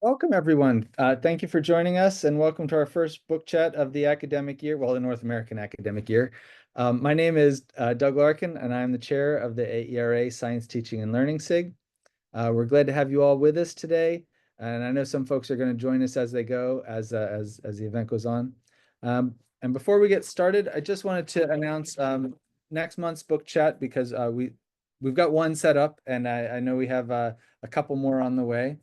Welcome, everyone. Thank you for joining us, and welcome to our first book chat of the academic year, well, the North American academic year. My name is Doug Larkin, and I'm the chair of the AERA Science Teaching and Learning SIG. We're glad to have you all with us today, and I know some folks are going to join us as they go, as the event goes on. And before we get started, I just wanted to announce next month's book chat because we've got one set up, and I know we have a couple more on the way.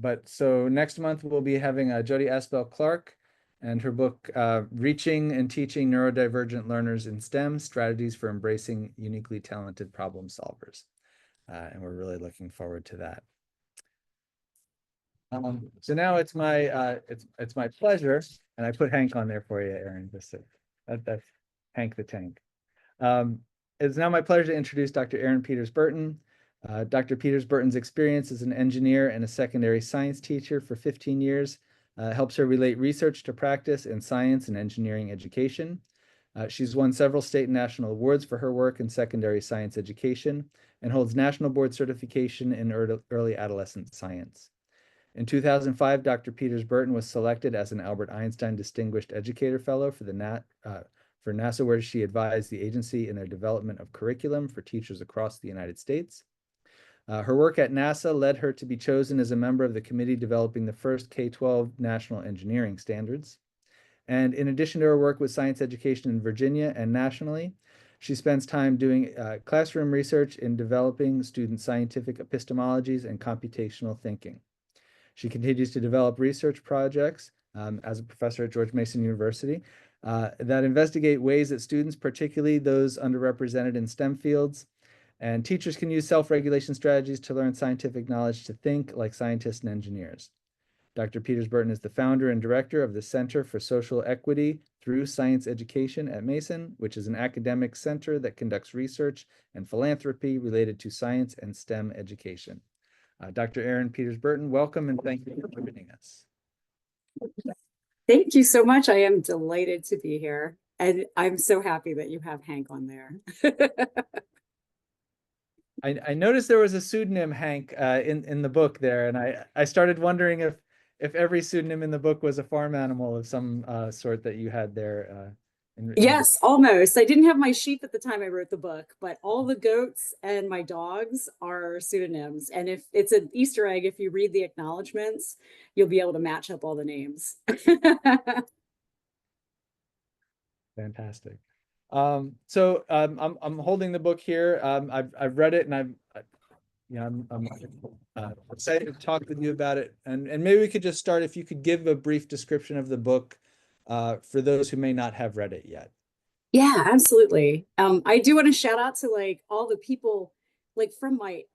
But so next month we'll be having Jody Aspel Clark and her book, Reaching and Teaching Neurodivergent Learners in STEM, Strategies for Embracing Uniquely Talented Problem Solvers. And we're really looking forward to that. So now it's my pleasure, and I put Hank on there for you, Erin. That's Hank the Tank. It's now my pleasure to introduce Dr. Erin Peters-Burton. Dr. Peters-Burton's experience as an engineer and a secondary science teacher for 15 years helps her relate research to practice in science and engineering education. She's won several state and national awards for her work in secondary science education and holds national board certification in early adolescent science. In 2005, Dr. Peters-Burton was selected as an Albert Einstein Distinguished Educator Fellow for NASA, where she advised the agency in their development of curriculum for teachers across the United States. Her work at NASA led her to be chosen as a member of the committee developing the first K-12 national engineering standards. And in addition to her work with science education in Virginia and nationally, she spends time doing classroom research in developing student scientific epistemologies and computational thinking. She continues to develop research projects as a professor at George Mason University that investigate ways that students, particularly those underrepresented in STEM fields, and teachers can use self-regulation strategies to learn scientific knowledge to think like scientists and engineers. Dr. Peters-Burton is the founder and director of the Center for Social Equity through Science Education at Mason, which is an academic center that conducts research and philanthropy related to science and STEM education. Dr. Erin Peters-Burton, welcome and thank you for joining us. Thank you so much. I am delighted to be here. And I'm so happy that you have Hank on there. I noticed there was a pseudonym, Hank, in the book there, and I started wondering if every pseudonym in the book was a farm animal of some sort that you had there. Yes, almost. I didn't have my sheep at the time I wrote the book, but all the goats and my dogs are pseudonyms. And if it's an Easter egg, if you read the acknowledgments, you'll be able to match up all the names. Fantastic. So I'm holding the book here. I've read it, and I'm excited to talk with you about it. And maybe we could just start, if you could give a brief description of the book for those who may not have read it yet. Yeah, absolutely. I do want to shout out to like all the people like from my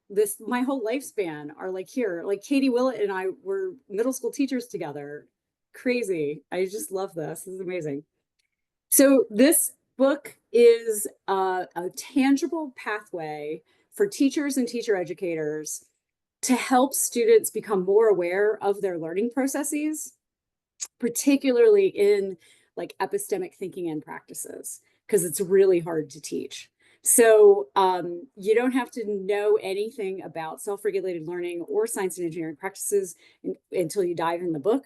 whole lifespan are like here. Like Katie Willett and I were middle school teachers together. Crazy. I just love this. This is amazing. So this book is a tangible pathway for teachers and teacher educators to help students become more aware of their learning processes, particularly in like epistemic thinking and practices, because it's really hard to teach. So you don't have to know anything about self-regulated learning or science and engineering practices until you dive in the book.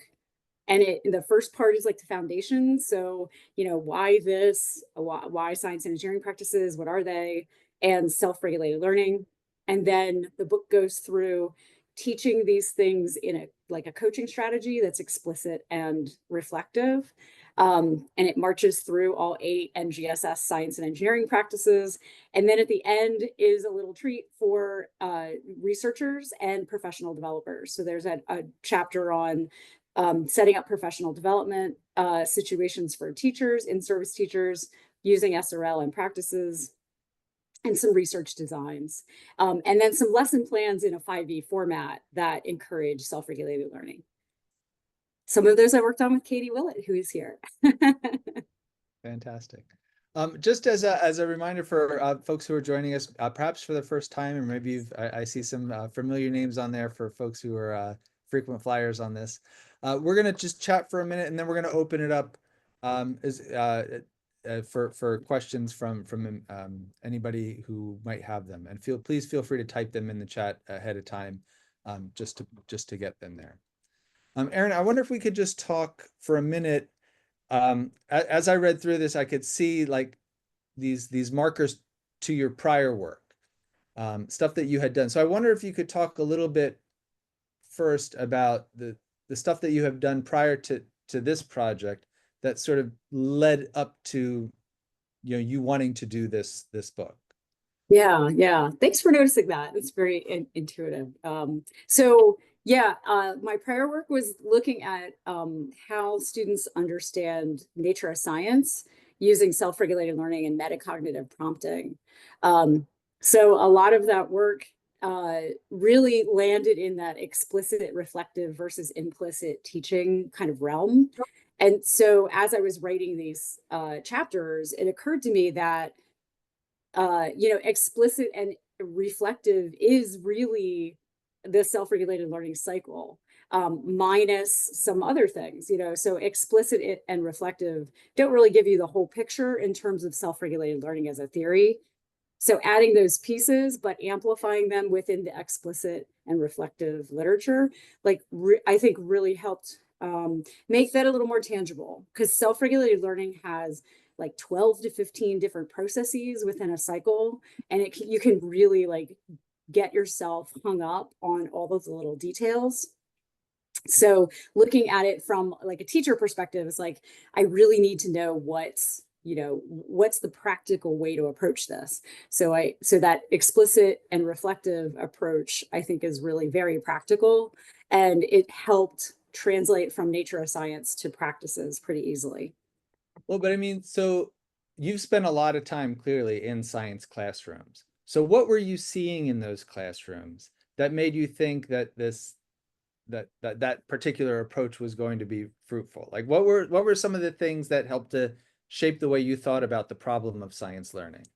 And the first part is like the foundation. So, why this, why science and engineering practices, what are they, and self-regulated learning. And then the book goes through teaching these things in a coaching strategy that's explicit and reflective. And it marches through all 8 NGSS science and engineering practices. And then at the end is a little treat for researchers and professional developers. So there's a chapter on setting up professional development situations for teachers, in-service teachers, using SRL and practices, and some research designs. And then some lesson plans in a 5E format that encourage self-regulated learning. Some of those I worked on with Katie Willett, who is here. Fantastic. Just as a reminder for folks who are joining us, perhaps for the first time, or maybe I see some familiar names on there for folks who are frequent flyers on this. We're going to just chat for a minute, and then we're going to open it up for questions from anybody who might have them. And please feel free to type them in the chat ahead of time just to get them there. Erin, I wonder if we could just talk for a minute. As I read through this, I could see like these markers to your prior work, stuff that you had done. So I wonder if you could talk a little bit first about the stuff that you have done prior to this project that sort of led up to you wanting to do this book. Yeah, yeah. Thanks for noticing that. It's very intuitive. So yeah, my prior work was looking at how students understand nature of science using self-regulated learning and metacognitive prompting. So a lot of that work really landed in that explicit reflective versus implicit teaching kind of realm. And so as I was writing these chapters, it occurred to me that explicit and reflective is really the self-regulated learning cycle, minus some other things, so explicit and reflective don't really give you the whole picture in terms of self-regulated learning as a theory. So adding those pieces, but amplifying them within the explicit and reflective literature, I think really helped make that a little more tangible, because self-regulated learning has like 12 to 15 different processes within a cycle. And you can really get yourself hung up on all those little details. So looking at it from like a teacher perspective, it's like, I really need to know what's the practical way to approach this. So that explicit and reflective approach, I think, is really very practical, and it helped translate from nature of science to practices pretty easily. Well, but I mean, so you've spent a lot of time clearly in science classrooms. So what were you seeing in those classrooms that made you think that that particular approach was going to be fruitful? Like what were some of the things that helped to shape the way you thought about the problem of science learning?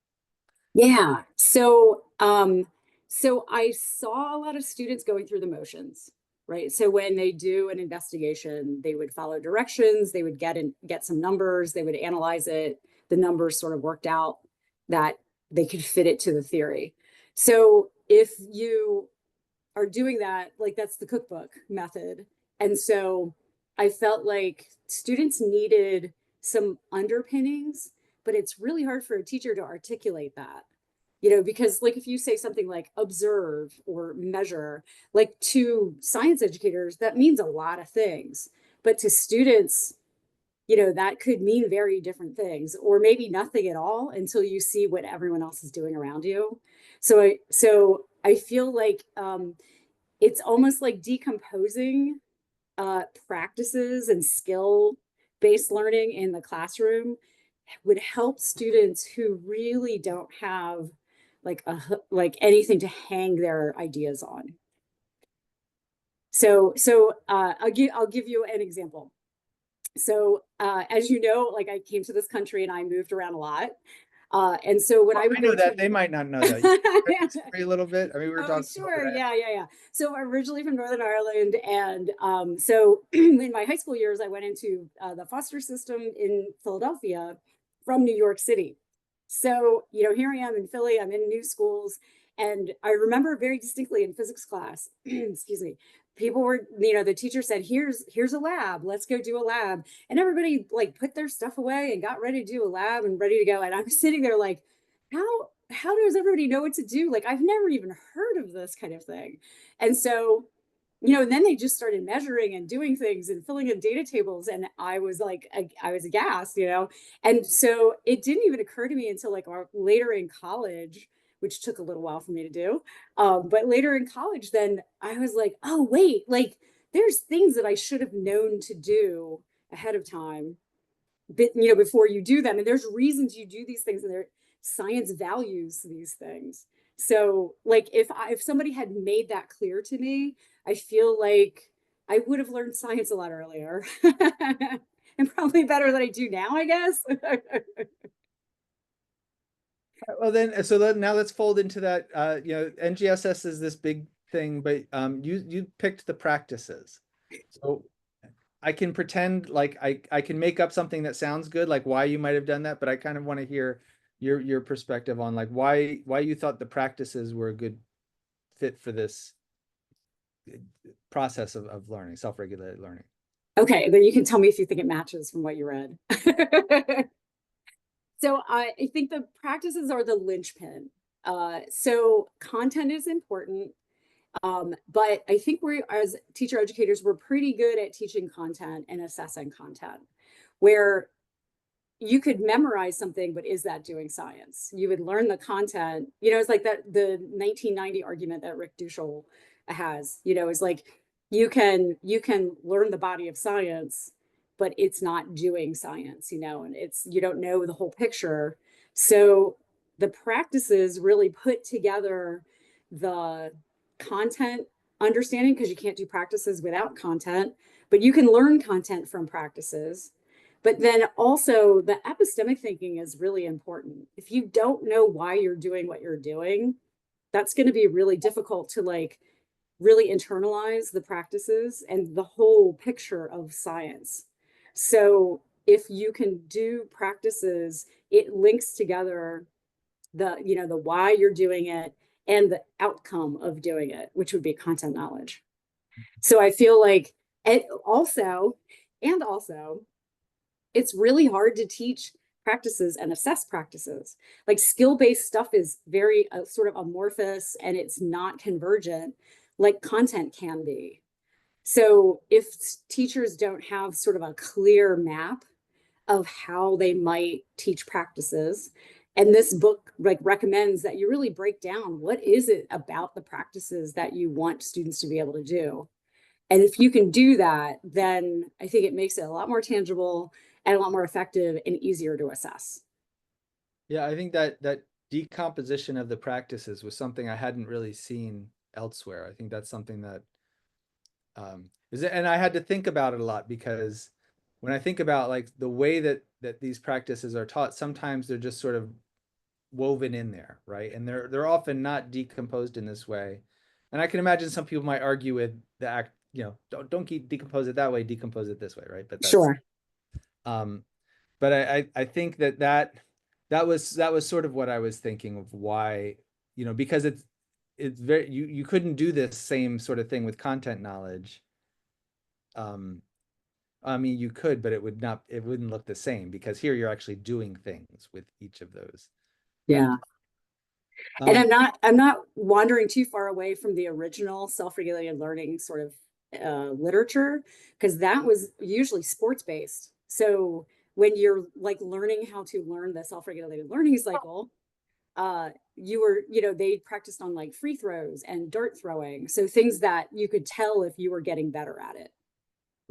Yeah. So I saw a lot of students going through the motions, right? So when they do an investigation, they would follow directions, they would get some numbers, they would analyze it. The numbers sort of worked out that they could fit it to the theory. So if you are doing that, like that's the cookbook method. And so I felt like students needed some underpinnings, but it's really hard for a teacher to articulate that, because like if you say something like observe or measure, like to science educators, that means a lot of things. But to students, that could mean very different things, or maybe nothing at all until you see what everyone else is doing around you. So I feel like it's almost like decomposing practices and skill-based learning in the classroom would help students who really don't have like anything to hang their ideas on. So I'll give you an example. So as you know, like I came to this country and I moved around a lot. And so when I would I know go that to they might not know that. A little bit. I mean, we were talking. Sure, yeah. So I'm originally from Northern Ireland, and so in my high school years, I went into the foster system in Philadelphia from New York City. So here I am in Philly. I'm in new schools, and I remember very distinctly in physics class, excuse me, people were, the teacher said, here's a lab, let's go do a lab. And everybody like put their stuff away and got ready to do a lab and ready to go. And I was sitting there like, how does everybody know what to do? Like, I've never even heard of this kind of thing. And so, and then they just started measuring and doing things and filling in data tables. And I was like, I was aghast, And so it didn't even occur to me until like later in college, which took a little while for me to do. But later in college, then I was like, oh, wait, like there's things that I should have known to do ahead of time, before you do them. And there's reasons you do these things, and science values these things. So like if somebody had made that clear to me, I feel like I would have learned science a lot earlier and probably better than I do now, I guess. Well, then now let's fold into that. NGSS is this big thing, but you picked the practices. So I can pretend like I can make up something that sounds good, like why you might have done that, but I kind of want to hear your perspective on like why you thought the practices were a good fit for this process of learning, self-regulated learning. Okay, then you can tell me if you think it matches from what you read. So I think the practices are the linchpin. So content is important, but I think we're, as teacher educators, we're pretty good at teaching content and assessing content, where you could memorize something, but is that doing science? You would learn the content. It's like that the 1990 argument that Rick Duschel has. Is like you can learn the body of science, but it's not doing science. And you don't know the whole picture. So the practices really put together the content understanding, because you can't do practices without content, but you can learn content from practices. But then also the epistemic thinking is really important. If you don't know why you're doing what you're doing, that's going to be really difficult to like really internalize the practices and the whole picture of science. So if you can do practices, it links together the why you're doing it and the outcome of doing it, which would be content knowledge. So I feel like and also it's really hard to teach practices and assess practices. Like skill-based stuff is very sort of amorphous and it's not convergent like content can be. So if teachers don't have sort of a clear map of how they might teach practices, and this book like recommends that you really break down what is it about the practices that you want students to be able to do. And if you can do that, then I think it makes it a lot more tangible and a lot more effective and easier to assess. Yeah, I think that decomposition of the practices was something I hadn't really seen elsewhere. I think that's something that and I had to think about it a lot, because when I think about like the way that these practices are taught, sometimes they're just sort of woven in there, right? And they're often not decomposed in this way. And I can imagine some people might argue with the act, don't decompose it that way, decompose it this way, right? But that's Sure. but I think that was sort of what I was thinking of why, because it's very you couldn't do this same sort of thing with content knowledge. I mean, you could, but it wouldn't look the same, because here you're actually doing things with each of those. Yeah. And Um, I'm not wandering too far away from the original self-regulated learning sort of literature, because that was usually sports based. So when you're like learning how to learn the self-regulated learning cycle, they practiced on like free throws and dart throwing. So things that you could tell if you were getting better at it.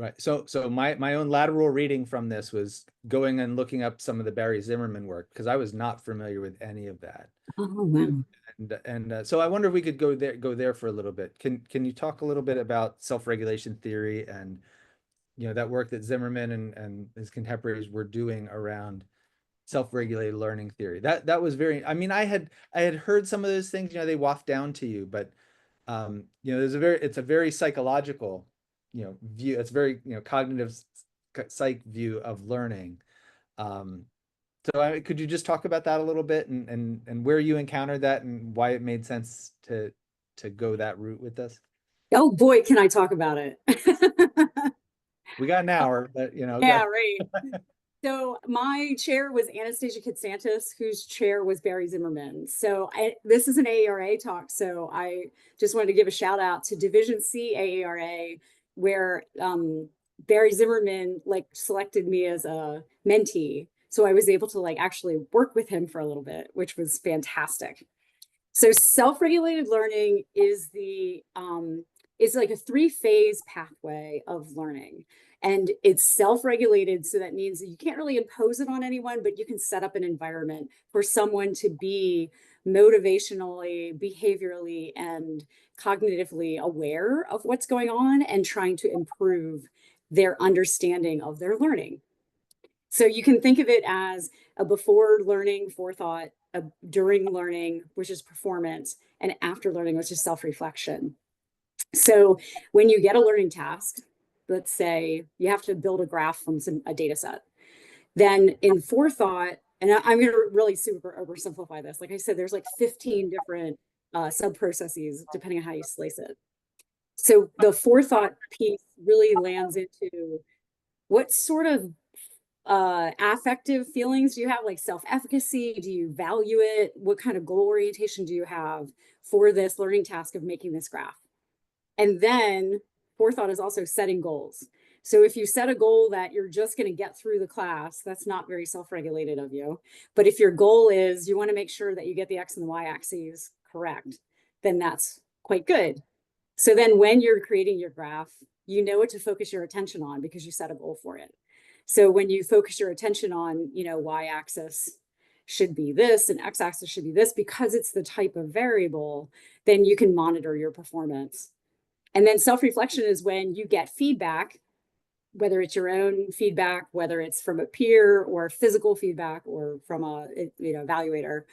right. So my own lateral reading from this was going and looking up some of the Barry Zimmerman work, because I was not familiar with any of that. Oh, wow. And so I wonder if we could go there for a little bit. Can you talk a little bit about self-regulation theory and that work that Zimmerman and his contemporaries were doing around self-regulated learning theory? That was very, I mean, I had heard some of those things, they waft down to you, but it's a very psychological view. It's very cognitive psych view of learning. So could you just talk about that a little bit, and where you encountered that and why it made sense to go that route with this? Oh boy, can I talk about it? We got an hour, but Yeah, right. So my chair was Anastasia Kitsantis, whose chair was Barry Zimmerman. So this is an AARA talk. So I just wanted to give a shout out to Division C AARA, where Barry Zimmerman like selected me as a mentee. So I was able to like actually work with him for a little bit, which was fantastic. So self-regulated learning is like a three-phase pathway of learning. And it's self-regulated, so that means that you can't really impose it on anyone, but you can set up an environment for someone to be motivationally, behaviorally, and cognitively aware of what's going on and trying to improve their understanding of their learning. So you can think of it as a before learning forethought, a during learning, which is performance, and after learning, which is self-reflection. So when you get a learning task, let's say you have to build a graph from a data set, then in forethought, and I'm going to really super oversimplify this. Like I said, there's like 15 different sub processes depending on how you slice it. So the forethought piece really lands into what sort of affective feelings do you have, like self-efficacy? Do you value it? What kind of goal orientation do you have for this learning task of making this graph? And then forethought is also setting goals. So if you set a goal that you're just going to get through the class, that's not very self-regulated of you. But if your goal is you want to make sure that you get the X and the Y axes correct, then that's quite good. So then when you're creating your graph, you know what to focus your attention on because you set a goal for it. So when you focus your attention on, y-axis should be this and x-axis should be this because it's the type of variable, then you can monitor your performance. And then self-reflection is when you get feedback, whether it's your own feedback, whether it's from a peer or physical feedback or from a evaluator,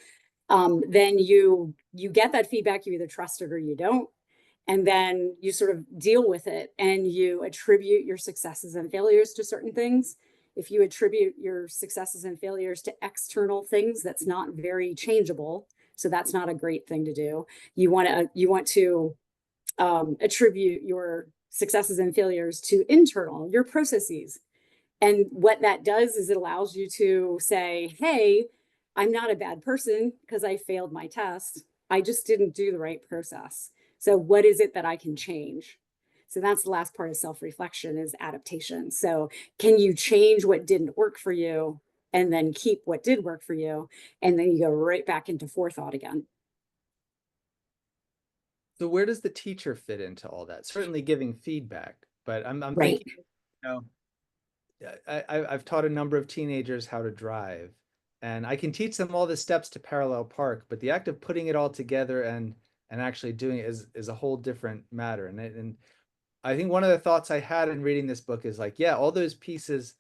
then you get that feedback, you either trust it or you don't. And then you sort of deal with it and you attribute your successes and failures to certain things. If you attribute your successes and failures to external things, that's not very changeable. So that's not a great thing to do. You want to attribute your successes and failures to internal, your processes. And what that does is it allows you to say, hey, I'm not a bad person because I failed my test. I just didn't do the right process. So what is it that I can change? So that's the last part of self-reflection is adaptation. So can you change what didn't work for you and then keep what did work for you? And then you go right back into forethought again. So where does the teacher fit into all that? Certainly giving feedback, but I'm Right. thinking, I've taught a number of teenagers how to drive, and I can teach them all the steps to parallel park, but the act of putting it all together and actually doing it is a whole different matter. And I think one of the thoughts I had in reading this book is like, yeah, all those pieces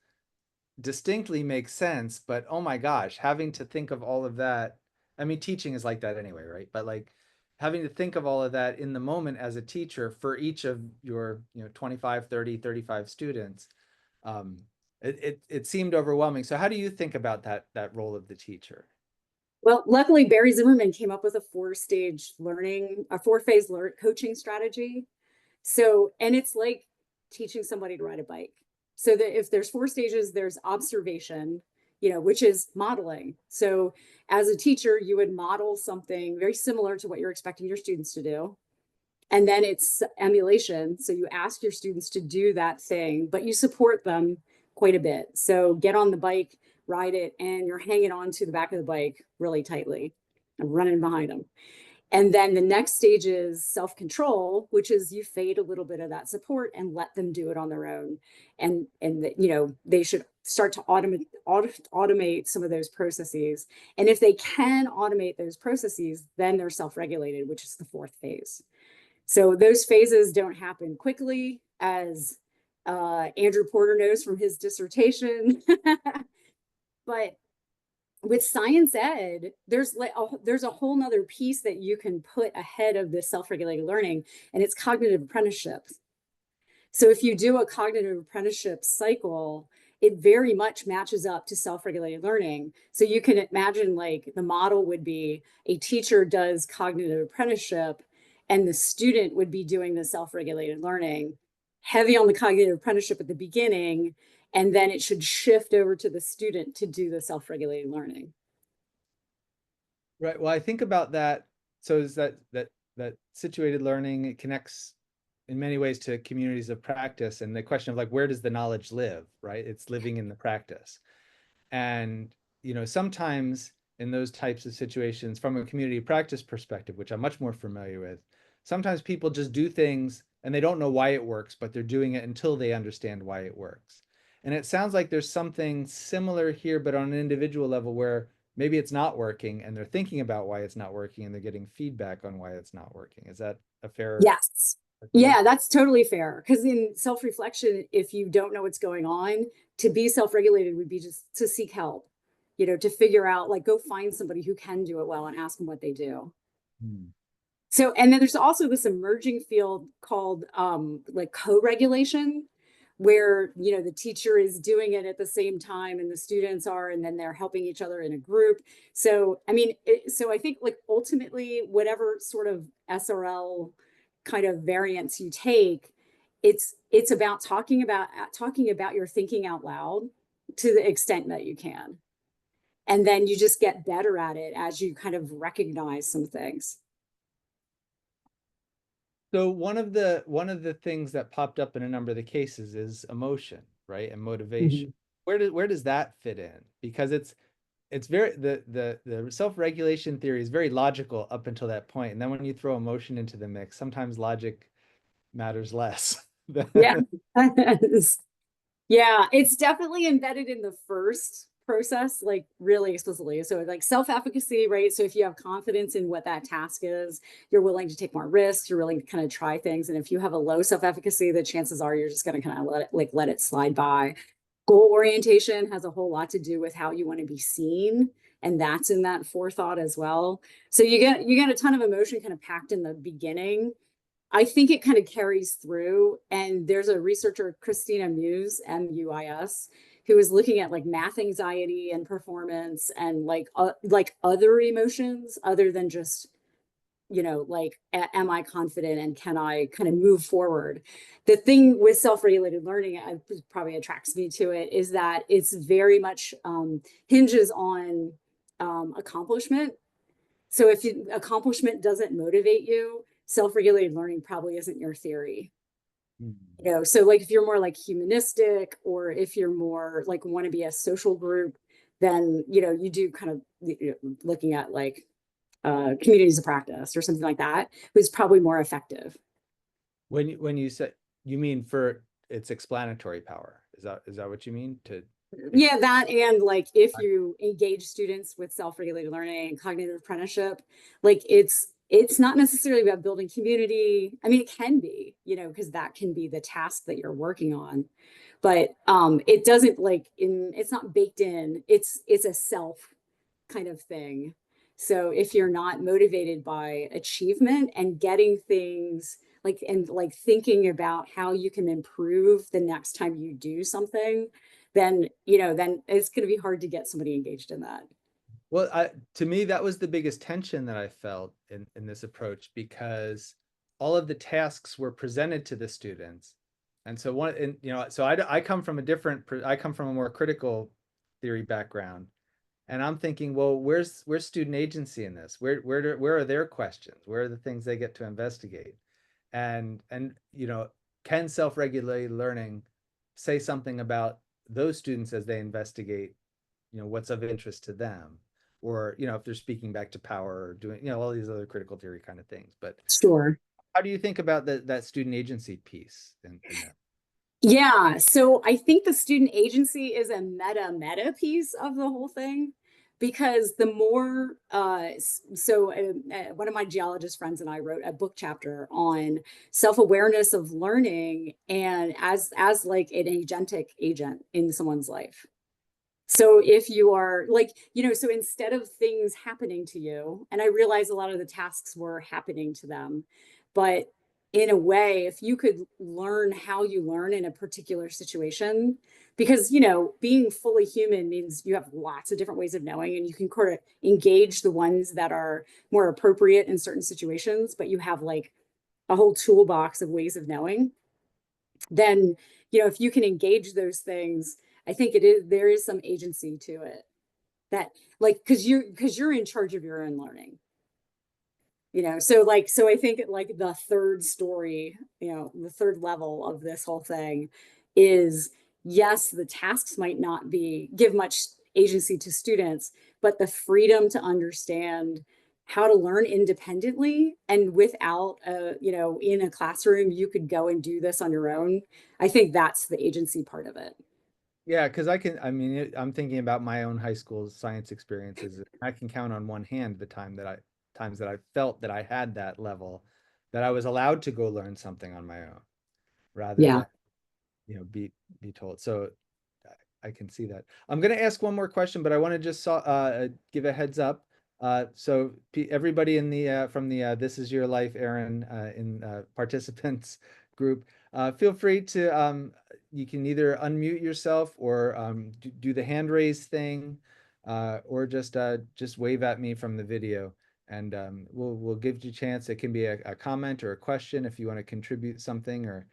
distinctly make sense, but oh my gosh, having to think of all of that. I mean, teaching is like that anyway, right? But like having to think of all of that in the moment as a teacher for each of your, 25, 30, 35 students, um, it seemed overwhelming. So how do you think about that role of the teacher? Well, luckily Barry Zimmerman came up with a four-phase coaching strategy. So, and it's like teaching somebody to ride a bike. So that if there's 4 stages, there's observation, which is modeling. So as a teacher, you would model something very similar to what you're expecting your students to do. And then it's emulation. So you ask your students to do that thing, but you support them quite a bit. So get on the bike, ride it, and you're hanging on to the back of the bike really tightly and running behind them. And then the next stage is self-control, which is you fade a little bit of that support and let them do it on their own. And they should start to automate some of those processes. And if they can automate those processes, then they're self-regulated, which is the 4th phase. So those phases don't happen quickly, as Andrew Porter knows from his dissertation. But with science ed, there's a whole nother piece that you can put ahead of this self-regulated learning, and it's cognitive apprenticeships. So if you do a cognitive apprenticeship cycle, it very much matches up to self-regulated learning. So you can imagine like the model would be a teacher does cognitive apprenticeship and the student would be doing the self-regulated learning, heavy on the cognitive apprenticeship at the beginning, and then it should shift over to the student to do the self-regulated learning. Right. Well, I think about that. So is that situated learning, it connects in many ways to communities of practice and the question of like, where does the knowledge live, right? It's living in the practice. And, sometimes in those types of situations from a community practice perspective, which I'm much more familiar with, sometimes people just do things and they don't know why it works, but they're doing it until they understand why it works. And it sounds like there's something similar here, but on an individual level where maybe it's not working and they're thinking about why it's not working and they're getting feedback on why it's not working. Is that a fair? Yes. Yeah, that's totally fair. Because in self-reflection, if you don't know what's going on, to be self-regulated would be just to seek help, to figure out, like, go find somebody who can do it well and ask them what they do. Hmm. So, and then there's also this emerging field called like co-regulation, where, the teacher is doing it at the same time and the students are, and then they're helping each other in a group. So, I mean, so I think like ultimately, whatever sort of SRL kind of variants you take, it's about talking about your thinking out loud to the extent that you can. And then you just get better at it as you kind of recognize some things. So one of the things that popped up in a number of the cases is emotion, right? And motivation. Mhm. Where does that fit in? Because it's very the self-regulation theory is very logical up until that point. And then when you throw emotion into the mix, sometimes logic matters less. Yeah. Yeah, it's definitely embedded in the first process, like really explicitly. So like self-efficacy, right? So if you have confidence in what that task is, you're willing to take more risks, you're willing to kind of try things. And if you have a low self-efficacy, the chances are you're just going to kind of let it slide by. Goal orientation has a whole lot to do with how you want to be seen. And that's in that forethought as well. So you get a ton of emotion kind of packed in the beginning. I think it kind of carries through. And there's a researcher, Christina Muis, M-U-I-S, who is looking at like math anxiety and performance and like other emotions other than just, like, am I confident and can I kind of move forward? The thing with self-regulated learning, probably attracts me to it, is that it's very much hinges on accomplishment. So if accomplishment doesn't motivate you, self-regulated learning probably isn't your theory. So like if you're more like humanistic, or if you're more like want to be a social group, then you do kind of looking at like communities of practice or something like that, who's probably more effective. When you say, you mean for its explanatory power, is that what you mean? Yeah, that, and like if you engage students with self-regulated learning and cognitive apprenticeship, like it's not necessarily about building community. I mean, it can be, because that can be the task that you're working on, but it doesn't it's not baked in. It's a self kind of thing. So if you're not motivated by achievement and getting things like thinking about how you can improve the next time you do something, then then it's going to be hard to get somebody engaged in that. Well, to me, that was the biggest tension that I felt in this approach, because all of the tasks were presented to the students. And so I come from I come from a more critical theory background. And I'm thinking, well, where's student agency in this? Where are their questions? Where are the things they get to investigate? And can self-regulated learning say something about those students as they investigate, what's of interest to them? Or, if they're speaking back to power or doing, all these other critical theory kind of things. But Sure. how do you think about that student agency piece in that? Yeah, so I think the student agency is a meta piece of the whole thing, because the more one of my geologist friends and I wrote a book chapter on self-awareness of learning and as like an agentic agent in someone's life. So if you are like, so instead of things happening to you, and I realize a lot of the tasks were happening to them, but in a way, if you could learn how you learn in a particular situation, because, being fully human means you have lots of different ways of knowing, and you can kind of engage the ones that are more appropriate in certain situations, but you have like a whole toolbox of ways of knowing. Then, if you can engage those things, I think there is some agency to it, that like, because you're in charge of your own learning. So I think like the third story, the third level of this whole thing is, yes, the tasks might not give much agency to students, but the freedom to understand how to learn independently and without in a classroom, you could go and do this on your own. I think that's the agency part of it. Yeah, because I'm thinking about my own high school science experiences. I can count on one hand the times that I felt that I had that level, that I was allowed to go learn something on my own rather Yeah. than, be told. So I can see that. I'm going to ask one more question, but I want to just give a heads up. So everybody in the from the This Is Your Life, Erin, in participants group, feel free to you can either unmute yourself or do the hand raise thing, or just wave at me from the video. and we'll give you a chance. It can be a comment or a question if you want to contribute something or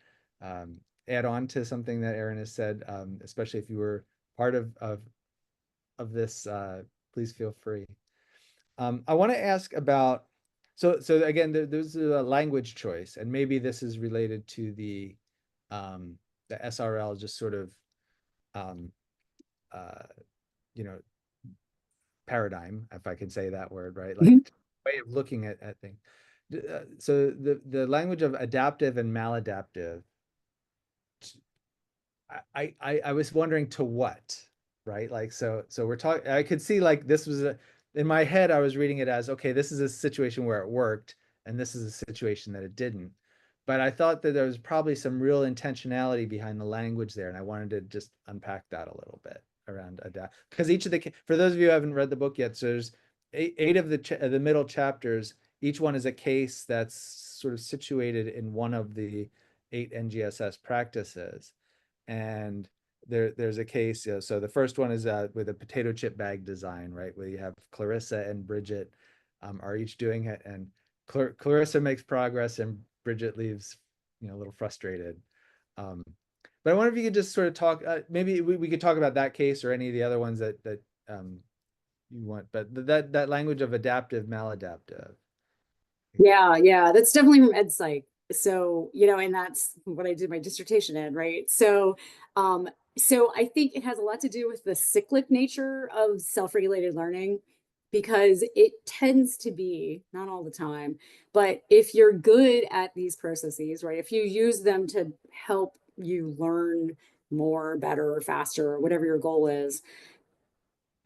add on to something that Erin has said, especially if you were part of this, please feel free. I want to ask about, so again, there's a language choice, and maybe this is related to the SRL, just sort of, uh, you know, paradigm, if I can say that word, right? Like way of looking at things. So the language of adaptive and maladaptive, I was wondering to what, right? Like, so we're talking, I could see like this was in my head, I was reading it as, okay, this is a situation where it worked, and this is a situation that it didn't. But I thought that there was probably some real intentionality behind the language there, and I wanted to just unpack that a little bit around adapt. Because each of the, for those of you who haven't read the book yet, so there's eight of the middle chapters. Each one is a case that's sort of situated in one of the 8 NGSS practices. And there's a case, so the first one is with a potato chip bag design, right, where you have Clarissa and Bridget are each doing it, and Clarissa makes progress and Bridget leaves, a little frustrated. But I wonder if you could just sort of talk, maybe we could talk about that case or any of the other ones that you want, but that language of adaptive, maladaptive. Yeah, that's definitely from ed psych. So, and that's what I did my dissertation in, right? So I think it has a lot to do with the cyclic nature of self-regulated learning, because it tends to be, not all the time, but if you're good at these processes, right? If you use them to help you learn more, better, or faster, or whatever your goal is,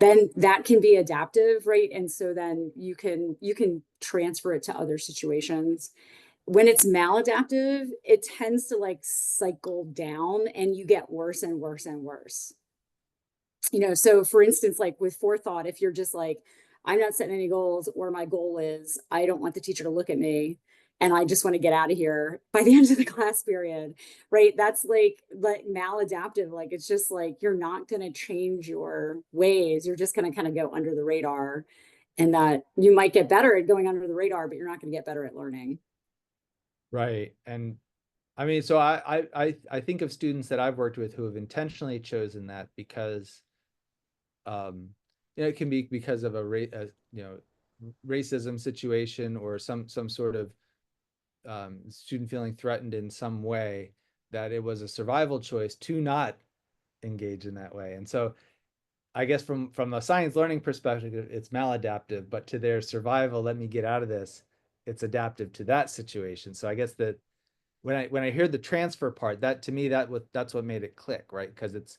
then that can be adaptive, right? And so then you can transfer it to other situations. When it's maladaptive, it tends to like cycle down and you get worse and worse and worse. So for instance, like with forethought, if you're just like, I'm not setting any goals, or my goal is I don't want the teacher to look at me and I just want to get out of here by the end of the class period, right? That's like maladaptive. Like it's just like you're not going to change your ways. You're just going to kind of go under the radar, and that you might get better at going under the radar, but you're not going to get better at learning. Right. And I mean, so I think of students that I've worked with who have intentionally chosen that because it can be because of racism situation, or some sort of student feeling threatened in some way, that it was a survival choice to not engage in that way. And so I guess from a science learning perspective, it's maladaptive, but to their survival, let me get out of this, it's adaptive to that situation. So I guess that when I hear the transfer part, that to me, that's what made it click, right? Because it's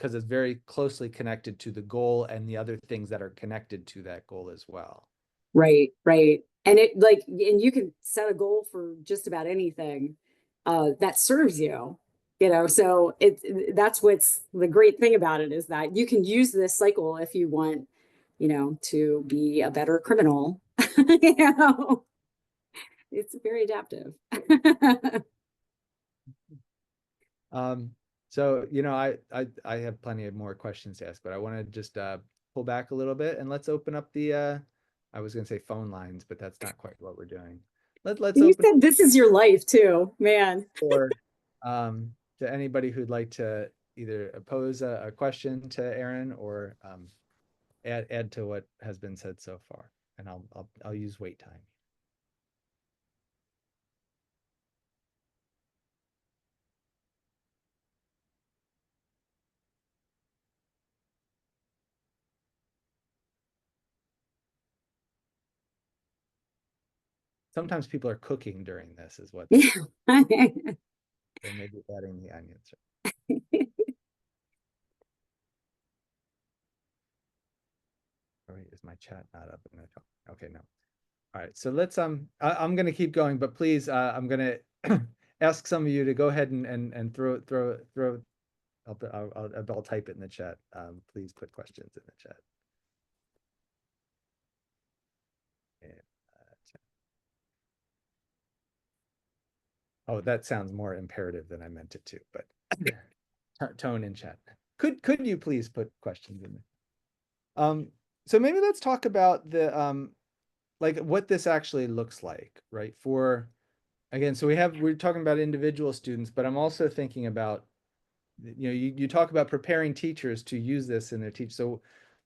very closely connected to the goal and the other things that are connected to that goal as well. Right. And and you can set a goal for just about anything that serves you, so that's what's the great thing about it, is that you can use this cycle if you want, to be a better criminal. you know, it's very adaptive. So, I have plenty of more questions to ask, but I want to just pull back a little bit, and let's open up the I was going to say phone lines, but that's not quite what we're doing. Let's You open said this is your life too, man. for to anybody who'd like to either pose a question to Erin, or add to what has been said so far. And I'll use wait time. Sometimes people are cooking during this, is what they may be adding the onions. All right, is my chat not up? Okay, no. All right, so let's I'm gonna keep going, but please, I'm gonna ask some of you to go ahead and throw. I'll type it in the chat. Please put questions in the chat. And, oh, that sounds more imperative than I meant it to, but tone in chat. Could you please put questions in there? So maybe let's talk about the like what this actually looks like, right? For, again, so we're talking about individual students, but I'm also thinking about, you talk about preparing teachers to use this in their teach. So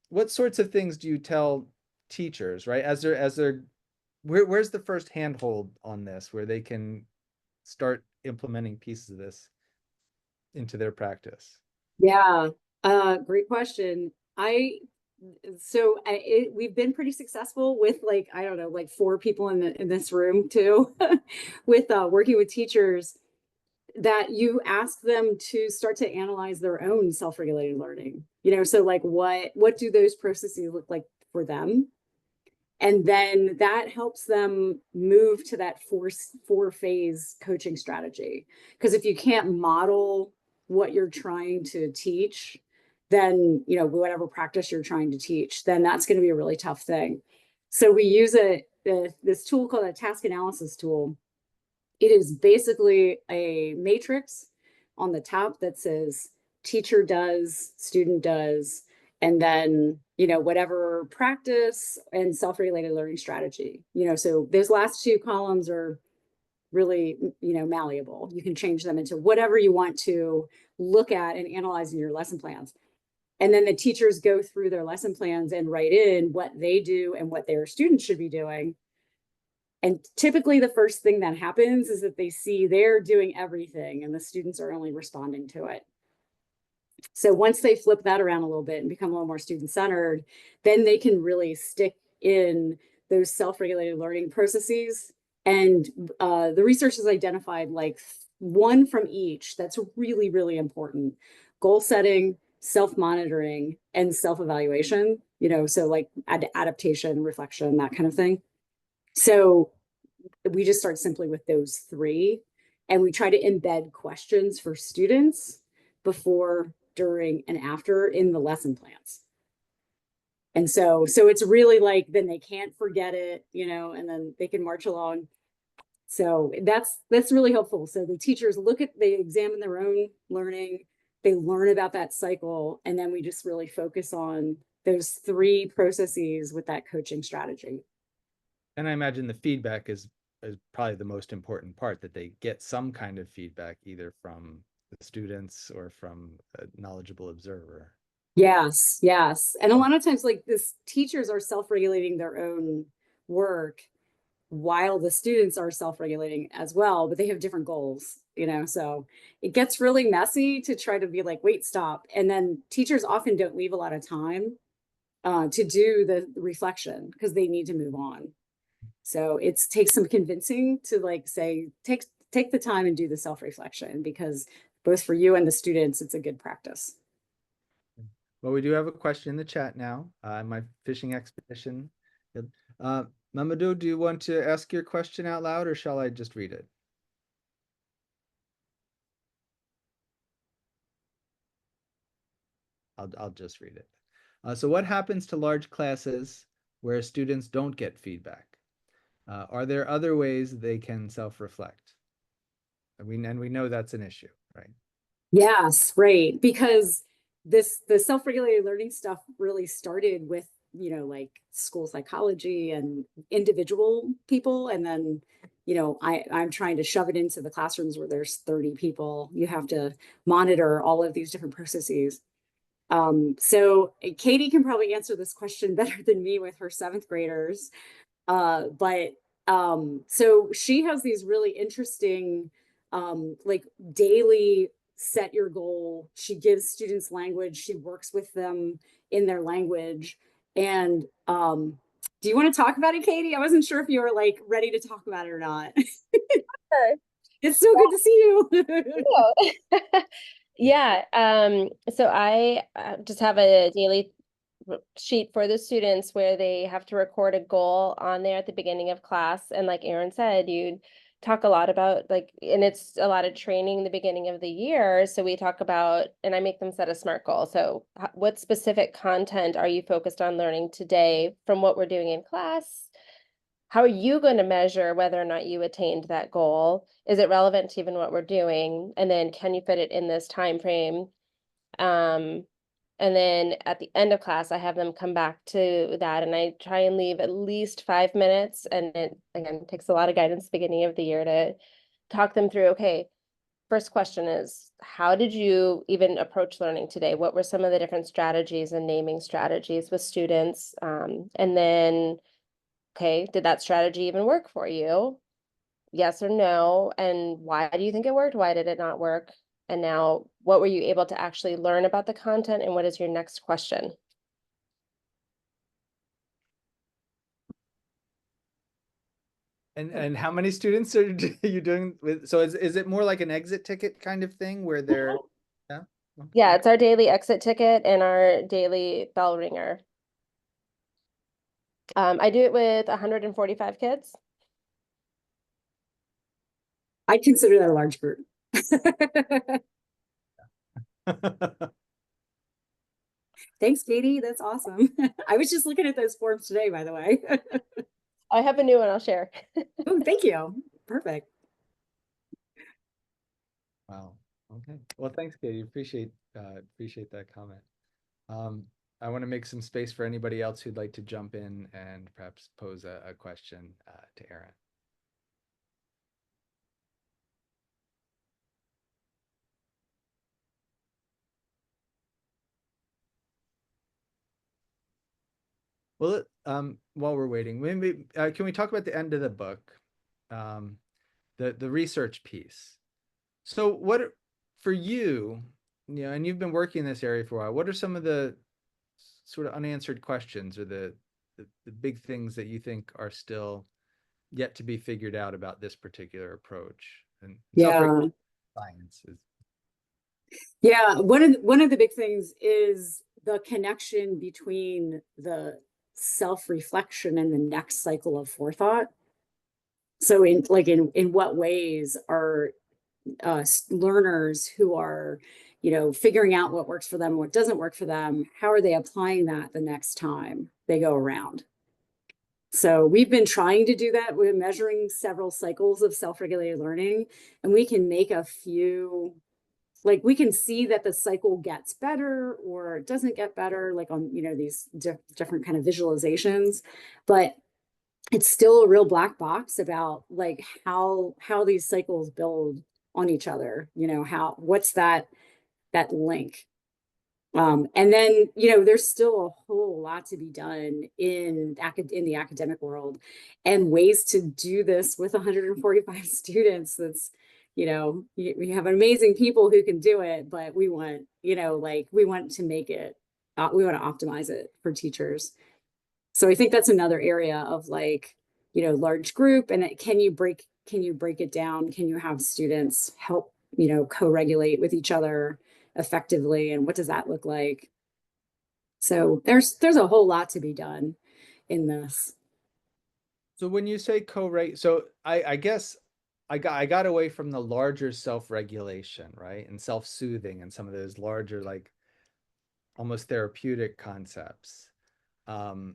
what sorts of things do you tell teachers, right? Where's the first handhold on this where they can start implementing pieces of this into their practice? Yeah, great question. We've been pretty successful with, like, I don't know, like 4 people in this room too, with working with teachers, that you ask them to start to analyze their own self-regulated learning. So like what do those processes look like for them? And then that helps them move to that four phase coaching strategy. Because if you can't model what you're trying to teach, then, whatever practice you're trying to teach, then that's going to be a really tough thing. So we use this tool called a task analysis tool. It is basically a matrix on the top that says teacher does, student does, and then, whatever practice and self-regulated learning strategy. So those last 2 columns are really, malleable. You can change them into whatever you want to look at and analyze in your lesson plans. And then the teachers go through their lesson plans and write in what they do and what their students should be doing. And typically the first thing that happens is that they see they're doing everything and the students are only responding to it. So once they flip that around a little bit and become a little more student-centered, then they can really stick in those self-regulated learning processes. And the research has identified like 1 from each that's really, really important: goal setting, self-monitoring, and self-evaluation. So like adaptation, reflection, that kind of thing. So we just start simply with those 3, and we try to embed questions for students before, during, and after in the lesson plans. And so it's really like, then they can't forget it, and then they can march along. So that's really helpful. So the teachers they examine their own learning, they learn about that cycle, and then we just really focus on those 3 processes with that coaching strategy. And I imagine the feedback is probably the most important part, that they get some kind of feedback either from the students or from a knowledgeable observer. Yes. And a lot of times, like, teachers are self-regulating their own work while the students are self-regulating as well, but they have different goals, so it gets really messy to try to be like, wait, stop. And then teachers often don't leave a lot of time to do the reflection because they need to move on. So it takes some convincing to like say, take the time and do the self-reflection, because both for you and the students, it's a good practice. Well, we do have a question in the chat now. My fishing expedition. Mamadou, do you want to ask your question out loud, or shall I just read it? I'll just read it. So what happens to large classes where students don't get feedback? Are there other ways they can self-reflect? And we know that's an issue, right? Yes, right. Because the self-regulated learning stuff really started with, like school psychology and individual people. And then, I'm trying to shove it into the classrooms where there's 30 people. You have to monitor all of these different processes. So Katie can probably answer this question better than me with her 7th graders. But so she has these really interesting, like, daily set your goal. She gives students language. She works with them in their language. And do you want to talk about it, Katie? I wasn't sure if you were like ready to talk about it or not. Sure. It's so good to see you. Yeah. So I just have a daily sheet for the students where they have to record a goal on there at the beginning of class. And like Erin said, you talk a lot about like, and it's a lot of training in the beginning of the year. So we talk about, and I make them set a SMART goal. So what specific content are you focused on learning today from what we're doing in class? How are you going to measure whether or not you attained that goal? Is it relevant to even what we're doing? And then can you fit it in this time frame? And then at the end of class, I have them come back to that, and I try and leave at least 5 minutes. And it, again, takes a lot of guidance at the beginning of the year to talk them through, okay, first question is, how did you even approach learning today? What were some of the different strategies and naming strategies with students? And then, okay, did that strategy even work for you? Yes or no? And why do you think it worked? Why did it not work? And now, what were you able to actually learn about the content? And what is your next question? And how many students are you doing with? So is it more like an exit ticket kind of thing where they're, yeah? Okay. Yeah, it's our daily exit ticket and our daily bell ringer. I do it with 145 kids. I consider that a large group. Thanks, Katie. That's awesome. I was just looking at those forms today, by the way. I have a new one I'll share. Oh, thank you. Perfect. Wow. Okay. Well, thanks, Katie. Appreciate that comment. I want to make some space for anybody else who'd like to jump in and perhaps pose a question to Erin. Well, while we're waiting, maybe can we talk about the end of the book, the research piece? So, what for you, and you've been working in this area for a while. What are some of the sort of unanswered questions, or the big things that you think are still yet to be figured out about this particular approach? And Yeah. science is. Yeah. One of the big things is the connection between the self-reflection and the next cycle of forethought. So in what ways are learners who are, figuring out what works for them and what doesn't work for them, how are they applying that the next time they go around? So we've been trying to do that. We're measuring several cycles of self-regulated learning, and we can make a few, like we can see that the cycle gets better or it doesn't get better, like on, these different kind of visualizations, but it's still a real black box about like how these cycles build on each other, what's that link. And then, there's still a whole lot to be done in the academic world, and ways to do this with 145 students. That's, we have amazing people who can do it, but we want, we want to make it, we want to optimize it for teachers. So I think that's another area of like, large group, and can you break it down? Can you have students help, co-regulate with each other effectively? And what does that look like? So there's a whole lot to be done in this. So when you say co-reg, so I guess I got away from the larger self-regulation, right? And self-soothing and some of those larger, like almost therapeutic concepts. And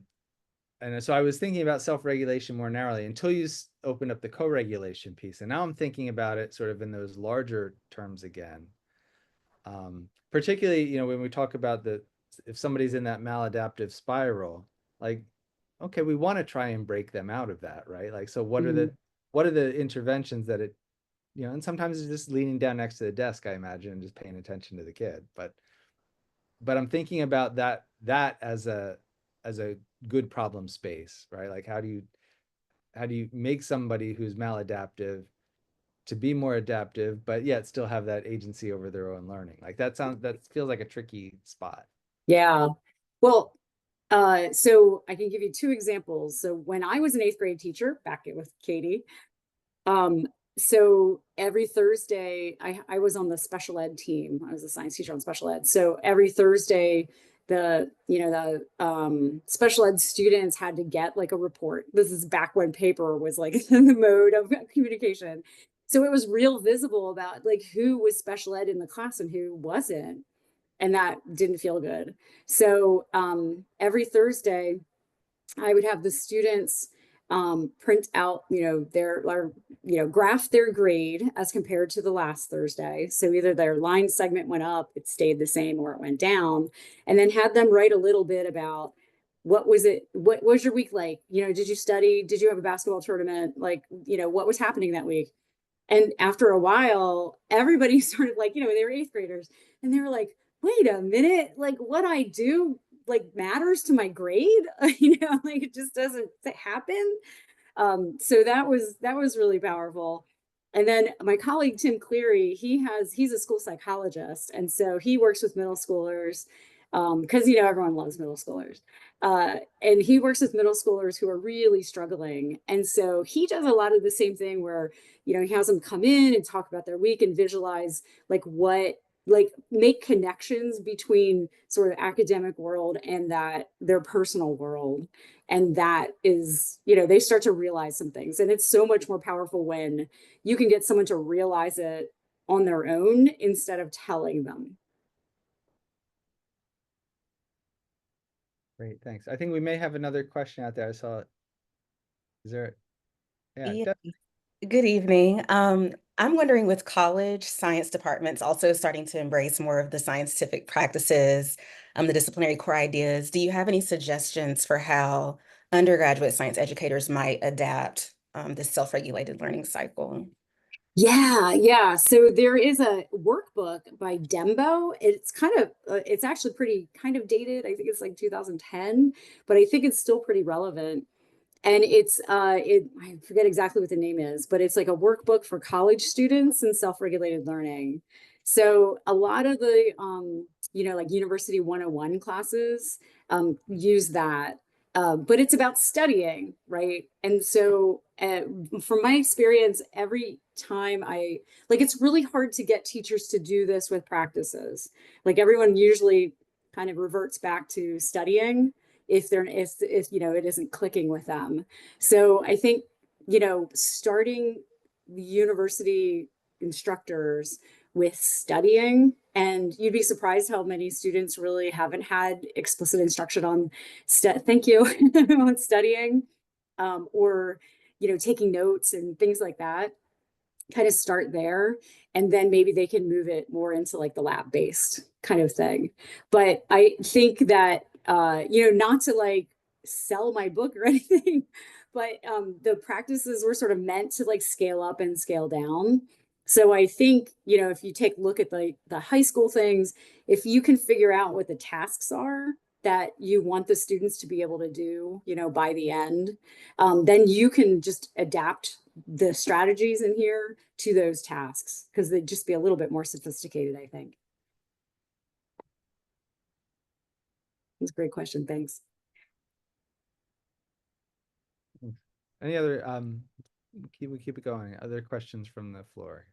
so I was thinking about self-regulation more narrowly until you opened up the co-regulation piece. And now I'm thinking about it sort of in those larger terms again. Particularly, when we talk about if somebody's in that maladaptive spiral, like, okay, we want to try and break them out of that, right? Like, so what are the interventions that and sometimes it's just leaning down next to the desk, I imagine, and just paying attention to the kid. But I'm thinking about that as a good problem space, right? Like, how do you make somebody who's maladaptive to be more adaptive, but yet still have that agency over their own learning? Like, that feels like a tricky spot. Yeah. Well, so I can give you two examples. So when I was an 8th grade teacher, back with Katie, so every Thursday, I was on the special ed team. I was a science teacher on special ed. So every Thursday, the special ed students had to get like a report. This is back when paper was like in the mode of communication. So it was real visible about like who was special ed in the class and who wasn't. And that didn't feel good. So every Thursday, I would have the students print out, graph their grade as compared to the last Thursday. So either their line segment went up, it stayed the same, or it went down, and then had them write a little bit about what was your week like? Did you study? Did you have a basketball tournament? Like, what was happening that week? And after a while, everybody started like, they were eighth graders, and they were like, wait a minute, like what I do like matters to my grade. Like it just doesn't happen. So that was really powerful. And then my colleague Tim Cleary, he's a school psychologist, and so he works with middle schoolers, because everyone loves middle schoolers, and he works with middle schoolers who are really struggling. And so he does a lot of the same thing where he has them come in and talk about their week and visualize make connections between sort of academic world and that their personal world. And that is, they start to realize some things. And it's so much more powerful when you can get someone to realize it on their own instead of telling them. Great, thanks. I think we may have another question out there. I saw it. Is there? Yeah. Good evening. I'm wondering, with college science departments also starting to embrace more of the scientific practices, the disciplinary core ideas, do you have any suggestions for how undergraduate science educators might adapt this self-regulated learning cycle? Yeah. So there is a workbook by Dembo. It's actually pretty kind of dated. I think it's like 2010, but I think it's still pretty relevant. And I forget exactly what the name is, but it's like a workbook for college students and self-regulated learning. So a lot of the, like University 101 classes use that, but it's about studying, right? And so from my experience, every time it's really hard to get teachers to do this with practices. Like everyone usually kind of reverts back to studying if it isn't clicking with them. So I think, starting the university instructors with studying, and you'd be surprised how many students really haven't had explicit instruction on on studying, or taking notes and things like that. Kind of start there, and then maybe they can move it more into like the lab-based kind of thing. But I think that not to like sell my book or anything, but the practices were sort of meant to like scale up and scale down. So I think, if you take a look at the high school things, if you can figure out what the tasks are that you want the students to be able to do, by the end, then you can just adapt the strategies in here to those tasks, because they'd just be a little bit more sophisticated, I think. That's a great question. Thanks. Any other, we keep it going. Other questions from the floor?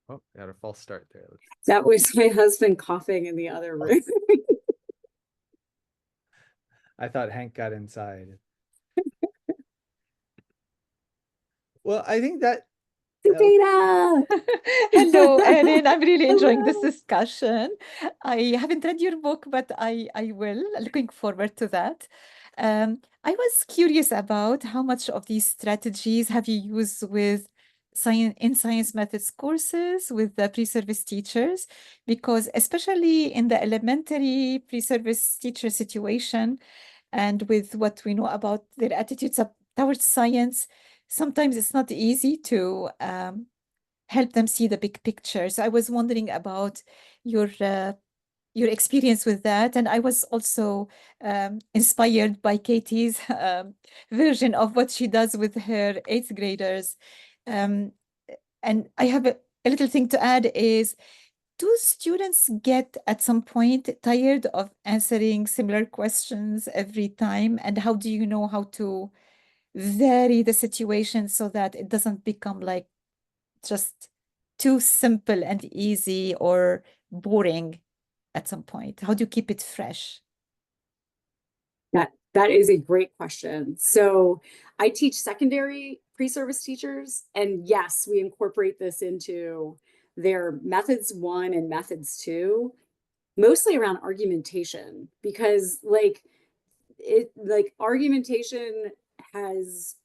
Oh, got a false start there. That was my husband coughing in the other room. I thought Hank got inside. Well, I think that. Beta. Hello, Erin. I'm really enjoying this discussion. I haven't read your book, but I will. Looking forward to that. I was curious about how much of these strategies have you used with science methods courses with the pre-service teachers, because especially in the elementary pre-service teacher situation, and with what we know about their attitudes towards science, sometimes it's not easy to help them see the big picture. So I was wondering about your experience with that. And I was also inspired by Katie's version of what she does with her eighth graders. And I have a little thing to add is, do students get at some point tired of answering similar questions every time? And how do you know how to vary the situation so that it doesn't become like just too simple and easy or boring at some point? How do you keep it fresh? That is a great question. So I teach secondary pre-service teachers. And yes, we incorporate this into their methods 1 and methods 2, mostly around argumentation, because like argumentation has,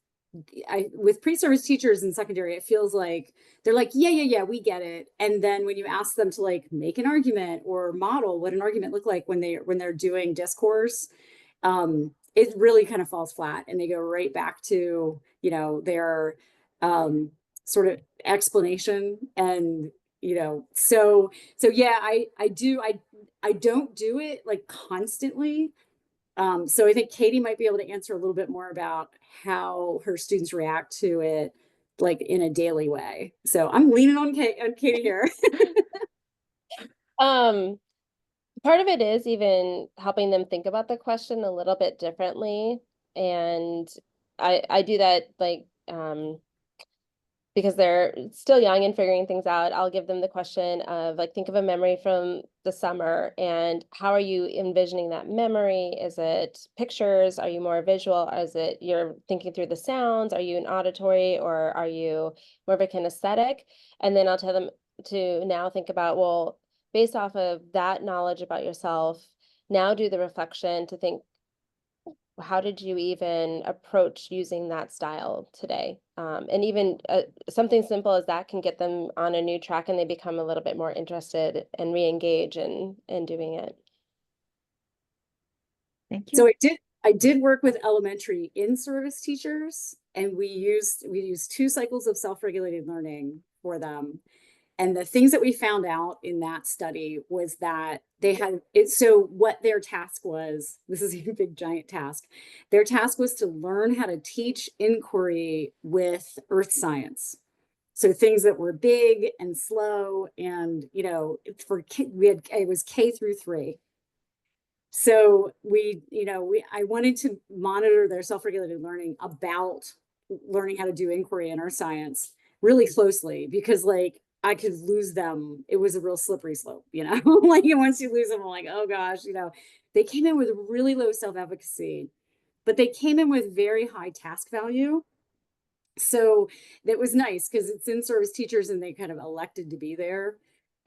with pre-service teachers in secondary, it feels like they're like, yeah, we get it. And then when you ask them to like make an argument or model what an argument look like when they're doing discourse, it really kind of falls flat, and they go right back to, you know, their sort of explanation. And, you know, so yeah, I don't do it like constantly. So I think Katie might be able to answer a little bit more about how her students react to it, like in a daily way. So I'm leaning on Katie here. Part of it is even helping them think about the question a little bit differently. And I do that like because they're still young and figuring things out. I'll give them the question of like, think of a memory from the summer, and how are you envisioning that memory? Is it pictures? Are you more visual? Is it you're thinking through the sounds? Are you an auditory, or are you more of a kinesthetic? And then I'll tell them to now think about, well, based off of that knowledge about yourself, now do the reflection to think, how did you even approach using that style today? And even something simple as that can get them on a new track, and they become a little bit more interested and re-engage in doing it. Thank you. So I did work with elementary in-service teachers, and we used 2 cycles of self-regulated learning for them. And the things that we found out in that study was that they had it. So what their task was, this is a big giant task. Their task was to learn how to teach inquiry with earth science. So things that were big and slow, and, you know, it was K through 3. So I wanted to monitor their self-regulated learning about learning how to do inquiry in earth science really closely, because like I could lose them. It was a real slippery slope, you know, like once you lose them, I'm like, oh gosh, you know, they came in with really low self-efficacy, but they came in with very high task value. So that was nice because it's in-service teachers and they kind of elected to be there.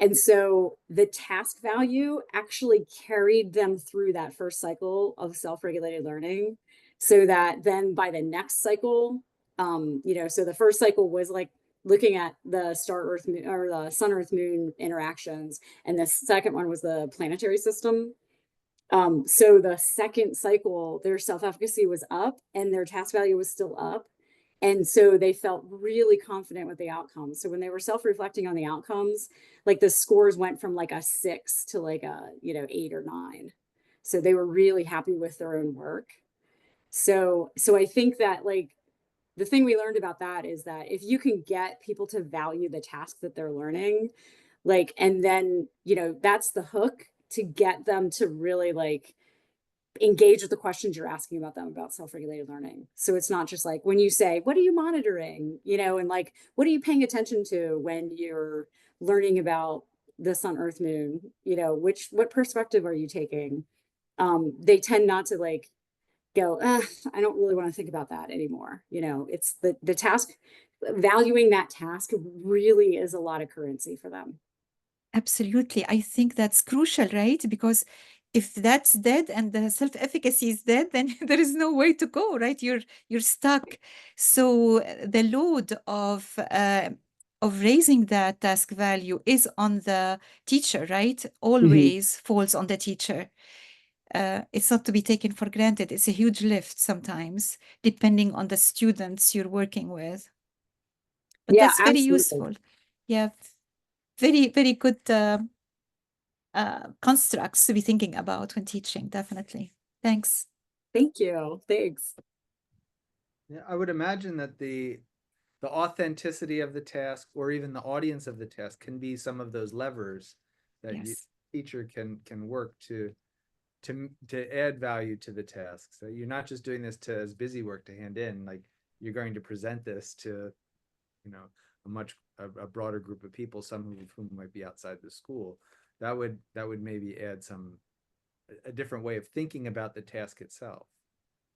And so the task value actually carried them through that first cycle of self-regulated learning, so that then by the next cycle, you know, so the first cycle was like looking at the star Earth or the sun Earth moon interactions, and the second one was the planetary system. So the second cycle, their self-efficacy was up and their task value was still up. And so they felt really confident with the outcomes. So when they were self-reflecting on the outcomes, like the scores went from like a 6 to like a, you know, 8 or 9. So they were really happy with their own work. So I think that like the thing we learned about that is that if you can get people to value the task that they're learning, like, and then, you know, that's the hook to get them to really like engage with the questions you're asking about them about self-regulated learning. So it's not just like when you say, what are you monitoring, you know, and like, what are you paying attention to when you're learning about the sun, earth, moon, you know, what perspective are you taking? They tend not to like go, I don't really want to think about that anymore. You know, it's the task, valuing that task really is a lot of currency for them. Absolutely. I think that's crucial, right? Because if that's dead and the self-efficacy is dead, then there is no way to go, right? You're stuck. So the load of raising that task value is on the teacher, right? Always falls on the teacher. It's not to be taken for granted. It's a huge lift sometimes, depending on the students you're working with. But Yeah, that's very absolutely. useful. Yeah, very, very good constructs to be thinking about when teaching, definitely. Thanks. Thank you. Thanks. Yeah, I would imagine that the authenticity of the task, or even the audience of the task, can be some of those levers that Yes. teacher can work to add value to the task. So you're not just doing this as busy work to hand in, like you're going to present this to, you know, a broader group of people, some of whom might be outside the school. That would maybe add a different way of thinking about the task itself.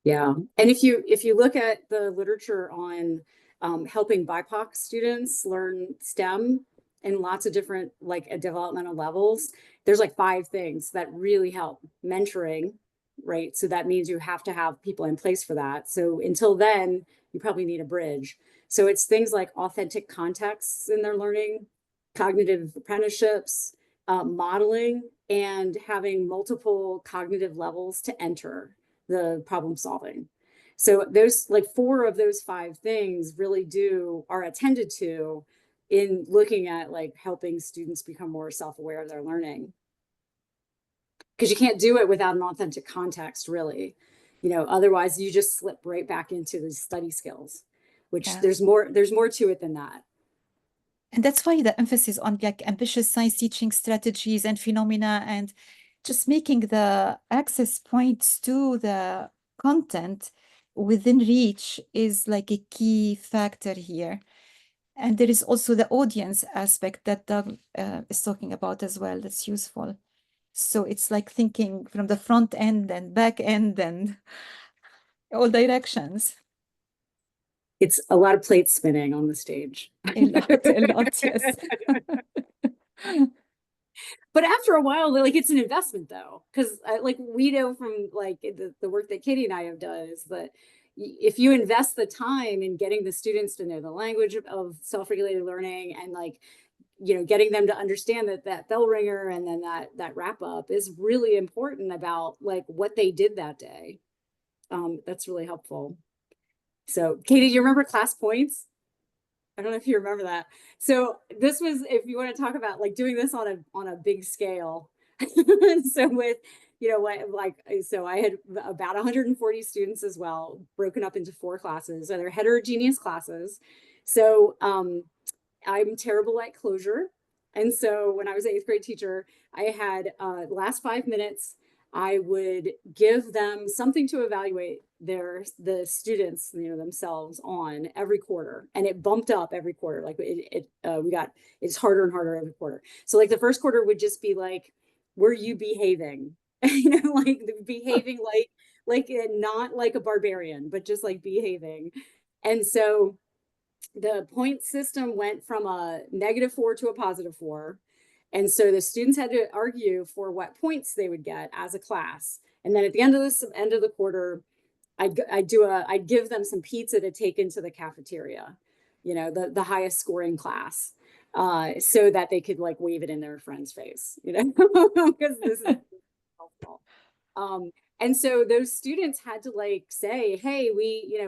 Yeah. And if you look at the literature on helping BIPOC students learn STEM in lots of different like developmental levels. There's like 5 things that really help. Mentoring, right? So that means you have to have people in place for that. So until then, you probably need a bridge. So it's things like authentic contexts in their learning, cognitive apprenticeships, modeling, and having multiple cognitive levels to enter the problem solving. So there's like 4 of those 5 things really are attended to in looking at like helping students become more self-aware of their learning. Because you can't do it without an authentic context, really. Otherwise you just slip right back into the study skills, which Yeah. there's more to it than that. And that's why the emphasis on like ambitious science teaching strategies and phenomena, and just making the access points to the content within reach is like a key factor here. And there is also the audience aspect that Doug is talking about as well. That's useful. So it's like thinking from the front end and back end and all directions. It's a lot of plate spinning on the stage. A lot, yes. But after a while, like it's an investment though, because like we know from like the work that Katie and I have done is that if you invest the time in getting the students to know the language of self-regulated learning and like getting them to understand that bell ringer and then that wrap up is really important about like what they did that day. That's really helpful. So Katie, do you remember class points? I don't know if you remember that. So this was, if you want to talk about like doing this on a big scale. So with, so I had about 140 students as well, broken up into 4 classes. So they're heterogeneous classes. So I'm terrible at closure. And so when I was an 8th grade teacher, I had the last 5 minutes, I would give them something to evaluate the students, themselves on every quarter, and it bumped up every quarter. Like it's harder and harder every quarter. So like the first quarter would just be like, were you behaving? Like behaving like not like a barbarian, but just like behaving. And so the point system went from a -4 to a +4. And so the students had to argue for what points they would get as a class. And then at the end of the quarter, I'd give them some pizza to take into the cafeteria, the highest scoring class, so that they could like wave it in their friend's face, because this is helpful. And so those students had to like say, hey, we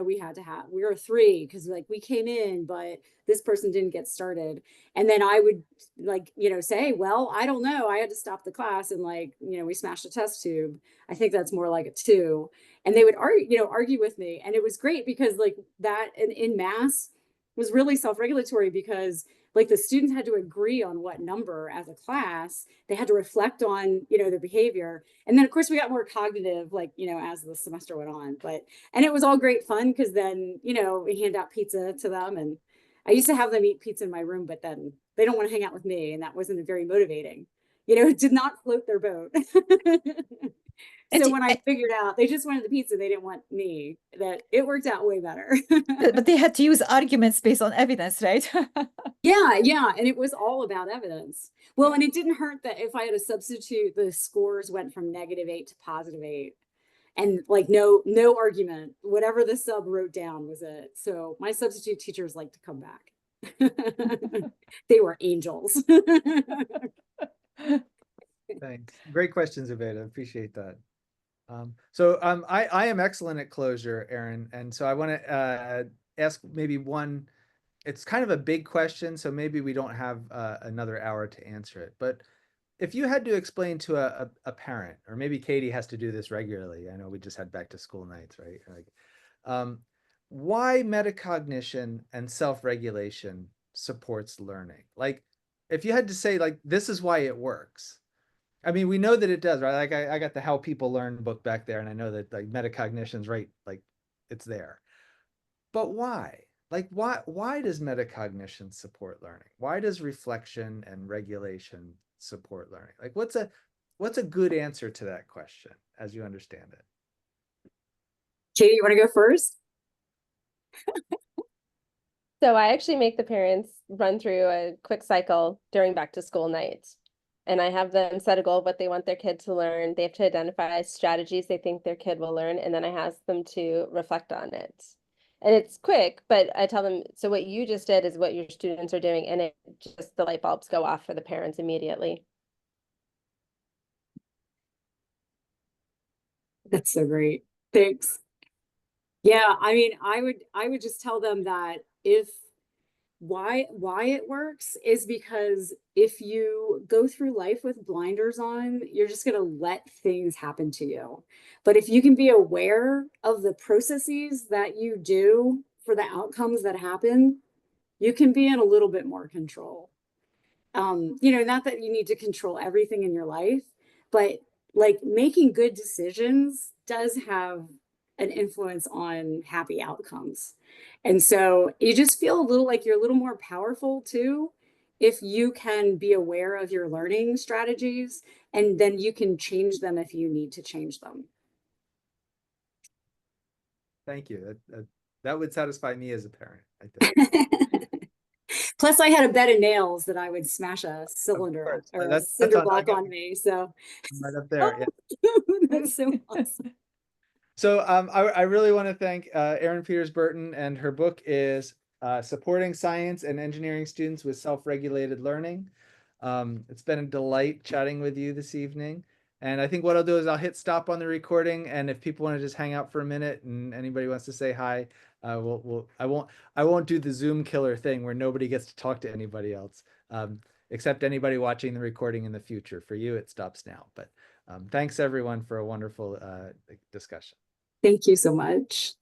were 3 because like we came in, but this person didn't get started. And then I would like, say, well, I don't know. I had to stop the class and like, we smashed a test tube. I think that's more like a 2. And they would argue with me. And it was great because like that in mass was really self-regulatory because like the students had to agree on what number as a class. They had to reflect on, their behavior. And then of course we got more cognitive, like, as the semester went on, and it was all great fun because then, we hand out pizza to them. And I used to have them eat pizza in my room, but then they don't want to hang out with me. And that wasn't very motivating. It did not float their boat. So when I figured out they just wanted the pizza, they didn't want me, that it worked out way better. But they had to use arguments based on evidence, right? Yeah. And it was all about evidence. Well, and it didn't hurt that if I had a substitute, the scores went from -8 to +8. And like no argument, whatever the sub wrote down was it. So my substitute teachers like to come back. They were angels. Thanks. Great questions, Aveda. Appreciate that. I am excellent at closure, Erin. And so I want to ask maybe one, it's kind of a big question, so maybe we don't have another hour to answer it. But if you had to explain to a parent, or maybe Katie has to do this regularly, I know we just had back to school nights, right? Like, why metacognition and self-regulation supports learning? Like, if you had to say, like, this is why it works. I mean, we know that it does, right? Like I got the How People Learn book back there, and I know that like metacognition's right, like it's there. But why? Like why does metacognition support learning? Why does reflection and regulation support learning? Like what's a good answer to that question as you understand it? Katie, you want to go first? So I actually make the parents run through a quick cycle during back to school night. And I have them set a goal of what they want their kid to learn. They have to identify strategies they think their kid will learn, and then I ask them to reflect on it. And it's quick, but I tell them, so what you just did is what your students are doing, and it just the light bulbs go off for the parents immediately. That's so great. Thanks. Yeah, I mean, I would just tell them that if why it works is because if you go through life with blinders on, you're just going to let things happen to you. But if you can be aware of the processes that you do for the outcomes that happen, you can be in a little bit more control. You know, not that you need to control everything in your life, but like making good decisions does have an influence on happy outcomes. And so you just feel a little like you're a little more powerful too, if you can be aware of your learning strategies, and then you can change them if you need to change them. Thank you. That would satisfy me as a parent, I think. Plus, I had a bed of nails that I would smash a cylinder course. or a That's cinder on- I block got- on me. So Right up there. Yeah. that's so awesome. So I really want to thank Erin Peters-Burton, and her book is Supporting Science and Engineering Students with Self-Regulated Learning. It's been a delight chatting with you this evening. And I think what I'll do is I'll hit stop on the recording, and if people want to just hang out for a minute and anybody wants to say hi, I won't do the Zoom killer thing where nobody gets to talk to anybody else, except anybody watching the recording in the future. For you, it stops now. But thanks everyone for a wonderful discussion. Thank you so much.